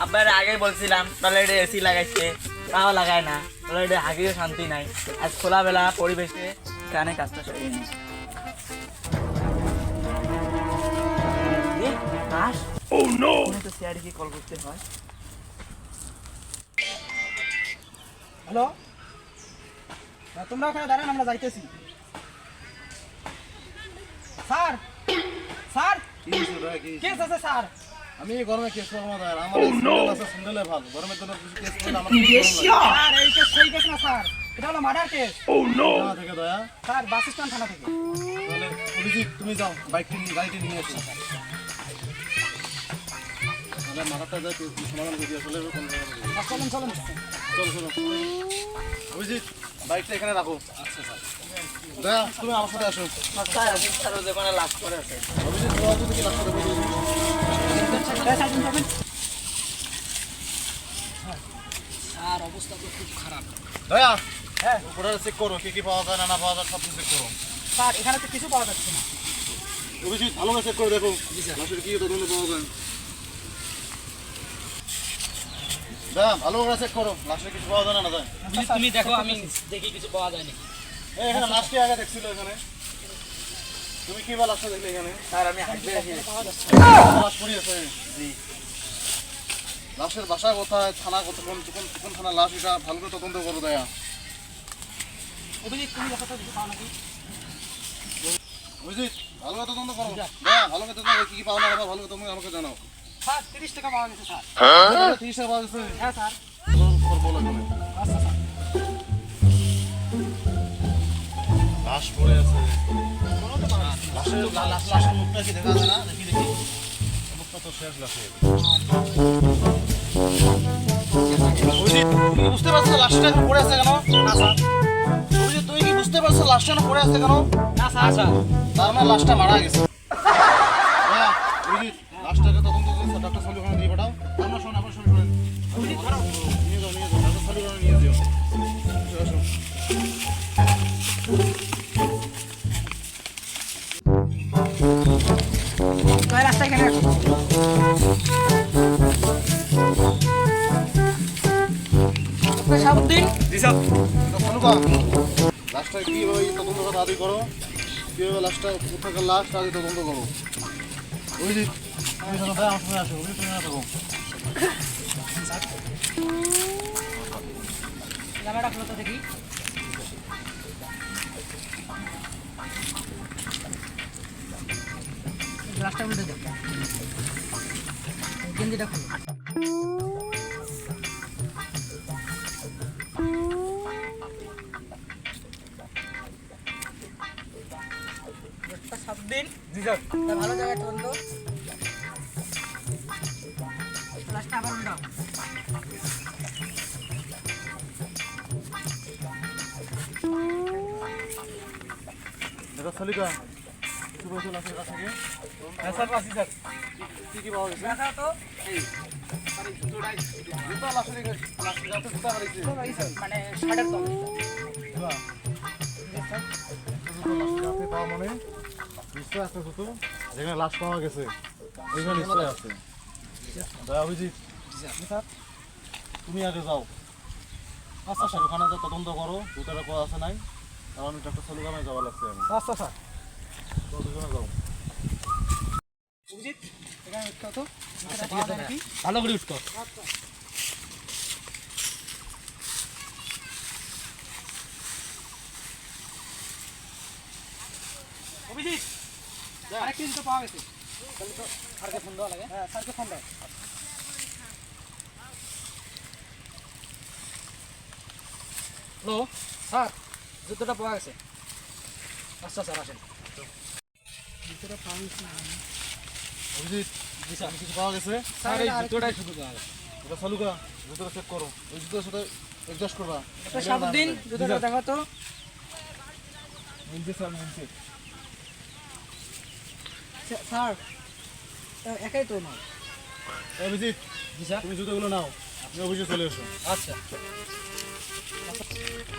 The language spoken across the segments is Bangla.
আপনার আগে বলছিলাম টয়লেটে এসি লাগাইছে, তাও লাগায় না। টয়লেটে হাগিও শান্তি নাই। আজ খোলাবেলা পরিবেশে কানে কাজটা সরিয়ে নেই। তো সিআরডি কল করতে হয়। হ্যালো, তোমরা ওখানে দাঁড়ান, আমরা যাইতেছি। স্যার স্যার কেস আছে স্যার। আমি গরমে কেস করবো না স্যার, আমার স্যান্ডেল আছে, স্যান্ডেলে ভালো। গরমের জন্য কিছু কেস করলে আমার স্যার এই কেস সেই কেস না স্যার, এটা হলো মার্ডার কেস। থানা থেকে দয়া। স্যার বাস স্ট্যান্ড থানা থেকে। তাহলে অভিজিৎ তুমি যাও, গাড়িটি নিয়ে এসো। তাহলে মাথাটা যায় সমাধান করে দিয়ে চলে চলুন চলুন। চলো চলো। অভিজিৎ বাইকটা এখানে রাখো। আচ্ছা স্যার। দয়া তুমি আমার সাথে আসো। স্যার স্যার ওদের কোনো লাভ করে আছে। অভিজিৎ তোমার যদি কি লাগছে বলো। স্যার অবস্থা তো খুব খারাপ। দয়া হ্যাঁ উপরে চেক করো, কি কি পাওয়া যায় না পাওয়া যায় সব চেক করো। স্যার এখানে তো কিছু পাওয়া যাচ্ছে না। অভিজিৎ ভালো করে চেক করে দেখো লাশের কি তদন্ত পাওয়া যায়। দয়া ভালো করে চেক করো, লাশের কিছু পাওয়া যায় না যায়। তুমি দেখো, আমি দেখি কিছু পাওয়া যায়নি। এখানে লাশটি আগে দেখছিল এখানে, তুমি কি বা লাশটা দেখলে এখানে? স্যার আমি হাঁটতে রাখি। লাশ পড়ে আছে। জি। লাশের বাসা কোথায়, থানা কোন থানা লাশ, এটা ভালো করে তদন্ত করো দয়া। অভিজিৎ তুমি দেখো তো কিছু পাও নাকি? অভিজিৎ ভালো করে তদন্ত করো দয়া, ভালো করে তদন্ত কি কি পাও না ভালো করে তুমি আমাকে জানাও। স্যার 30 টাকা পাওয়া গেছে স্যার। 30 টাকা পাওয়া গেছে। হ্যাঁ স্যার। বলো এখানে আচ্ছা স্যার। লাশ পড়ে আছে। লাশের মুখটা কি দেখা যায় না? দেখি মুখটা তো শেষ লাশের। তুমি বুঝতে পারছো লাশটা এখন পড়ে আছে কেন? না স্যার। তুই কি বুঝতে পারছো লাশটা এখন পড়ে আছে কেন? না স্যার। স্যার তার মানে লাশটা মারা গেছে। হ্যাঁ, অভিজিৎ লাশটাকে তদন্ত করে ডক্টর সলির ওখানে দিয়ে পাঠাও। আমরা শোন, আবার শোনেন। অভিজিৎ ধরো। নিয়ে যাও ডক্টর সলির ওখানে নিয়ে যাও। আসো। কয় রাস্তা এখানে রাখো। সাবুদ্দিন। জি স্যার। লাশটা কিভাবে তদন্ত কথা আদি করো, কিভাবে লাশটা কোথাকার লাশ আদি তদন্ত করো। অভিজিৎ তুমি শোনো ভাই, আমার সঙ্গে আসো। অভিজিৎ তুমি না থাকো। জামাটা খুলো তো দেখি। গ্লাসটা উল্টে দাও। গেঞ্জিটা খুলো। সাবদিন। জি স্যার। ভালো জায়গায় তদন্ত। গ্লাসটা আবার উল্টাও। ডক্টর সলিকা কিছু বলছো লাশের কাছ থেকে? হ্যাঁ স্যার, পাচ্ছি স্যার। কি পাওয়া গেছে? দেখা তো এই জুতা লাশের লাশের কাছে জুতা হারিয়েছে। মানে শার্টের তলে। জুতা লাশের কাছে পাওয়া মানে নিশ্চয় আছে জুতো, যেখানে লাশ পাওয়া গেছে ওইখানে নিশ্চয় আছে। দয়া অভিজিৎ স্যার তুমি আগে যাও। আচ্ছা স্যার, ওখানে যা তদন্ত করো জুতাটা করা আছে নাই, কারণ ডক্টর সলিকামে যাওয়া লাগছে আমি। আচ্ছা স্যার। তো দুজনে যাও। অভিজিৎ এখানে উঠো তো। আচ্ছা ঠিক আছে, ভালো করে উঠো। অভিজিৎ আরেকটা জিনিস তো পাওয়া গেছে। তাহলে তো স্যারকে ফোন দেওয়া লাগে। হ্যাঁ স্যারকে ফোন দাও। হ্যালো স্যার, জুতোটা পাওয়া গেছে। আচ্ছা স্যার আসেন। জুতোটা পাওয়া গেছে। অভিজিৎ জি স্যার। কিছু পাওয়া গেছে? স্যার এই জুতোটাই শুধু পাওয়া গেছে। এটা সলুকা জুতোটা চেক করো, ওই জুতোর সাথে অ্যাডজাস্ট করবা। এটা সাবুদ্দিন, জুতোটা দেখো তো। মিলছে স্যার, মিলছে। স্যার একাই তো নয়। অভিজিৎ জি স্যার। তুমি জুতোগুলো নাও, তুমি অফিসে চলে এসো। আচ্ছা।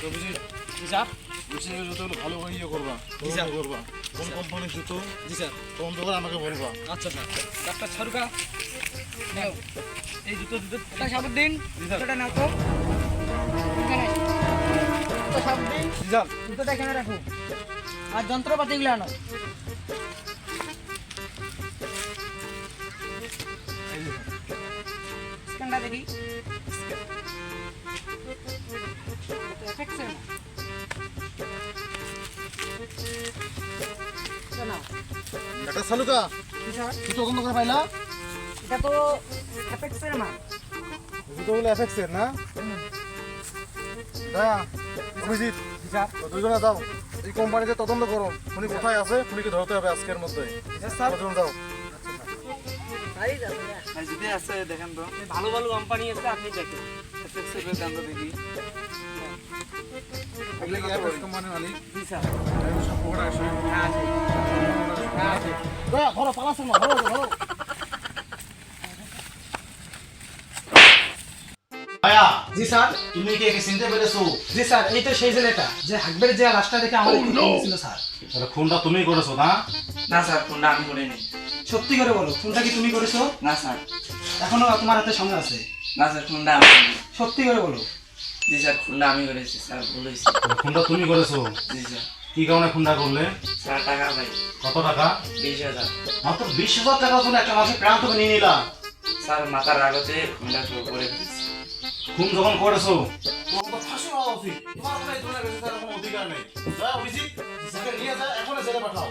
অভিজিৎ জি স্যার। মেশিনের জুতোগুলো ভালো করে ইয়ে করবা, জি স্যার। করবা। কোন কোম্পানির জুতো জি স্যার। তদন্ত করে আমাকে বলবা। আচ্ছা স্যার। ডাক্তার ছাড়ুকা। এই জুতো এটা সাবুদ্দিন জুতোটা নাও তো এখানে জুতো সাবুদ্দিন জুতোটা এখানে রাখো আর যন্ত্রপাতিগুলো আনো স্ক্যানটা দেখি এটা সালুকা তুই তো তদন্ত করে পাইলা এটা তো অ্যাপেক্সের মাল জুতোগুলো এফেক্সের না দয়া অভিজিৎ তো দুজনে যাও এই কোম্পানিতে তদন্ত করো উনি কোথায় আছে উনিকে ধরতে হবে আজকের মধ্যে স্যার দুজন যাও ভাই যদি আছে দেখেন তো ভালো ভালো কোম্পানি আছে আপনি দেখেন এফএক্সের দাম তো দেখি আপনি কি এফএক্স কোম্পানির মালিক জি স্যার সব পকেটে আসে হ্যাঁ আছে হ্যাঁ আছে দয়া ধরো পালাস না ধরো ভাইয়া জি স্যার তুমি কি একে চিনতে পেরেছো জি স্যার এই তো সেই ছেলেটা যে হাকবের যে লাশটা দেখে আমাদের ছিল স্যার তাহলে খুনটা তুমি করেছো না না স্যার ফোনটা আমি করিনি সত্যি করে বলো ফোনটা কি তুমি করেছো না স্যার এখনো তোমার হাতে সময় আছে না স্যার ফোনটা আমি করিনি সত্যি করে বলো জি স্যার ফোনটা আমি করেছি স্যার ভুল হয়েছে তাহলে খুনটা তুমি করেছো জি স্যার কি কারণে খুনটা করলে স্যার টাকা ভাই কত টাকা 20,000 মাত্র 20,000 টাকার জন্য একটা মানুষের প্রাণ তুমি নিয়ে নিলা স্যার মাথার আগতে ফোনটা করে ফেলেছি খুন যখন করেছো তোমার তো ফাঁসি হওয়া উচিত তোমার কোনো এই ধরনের বেঁচে থাকার কোনো অধিকার নেই যা অভিজিৎ ওকে নিয়ে যা এখনই জেলে পাঠাও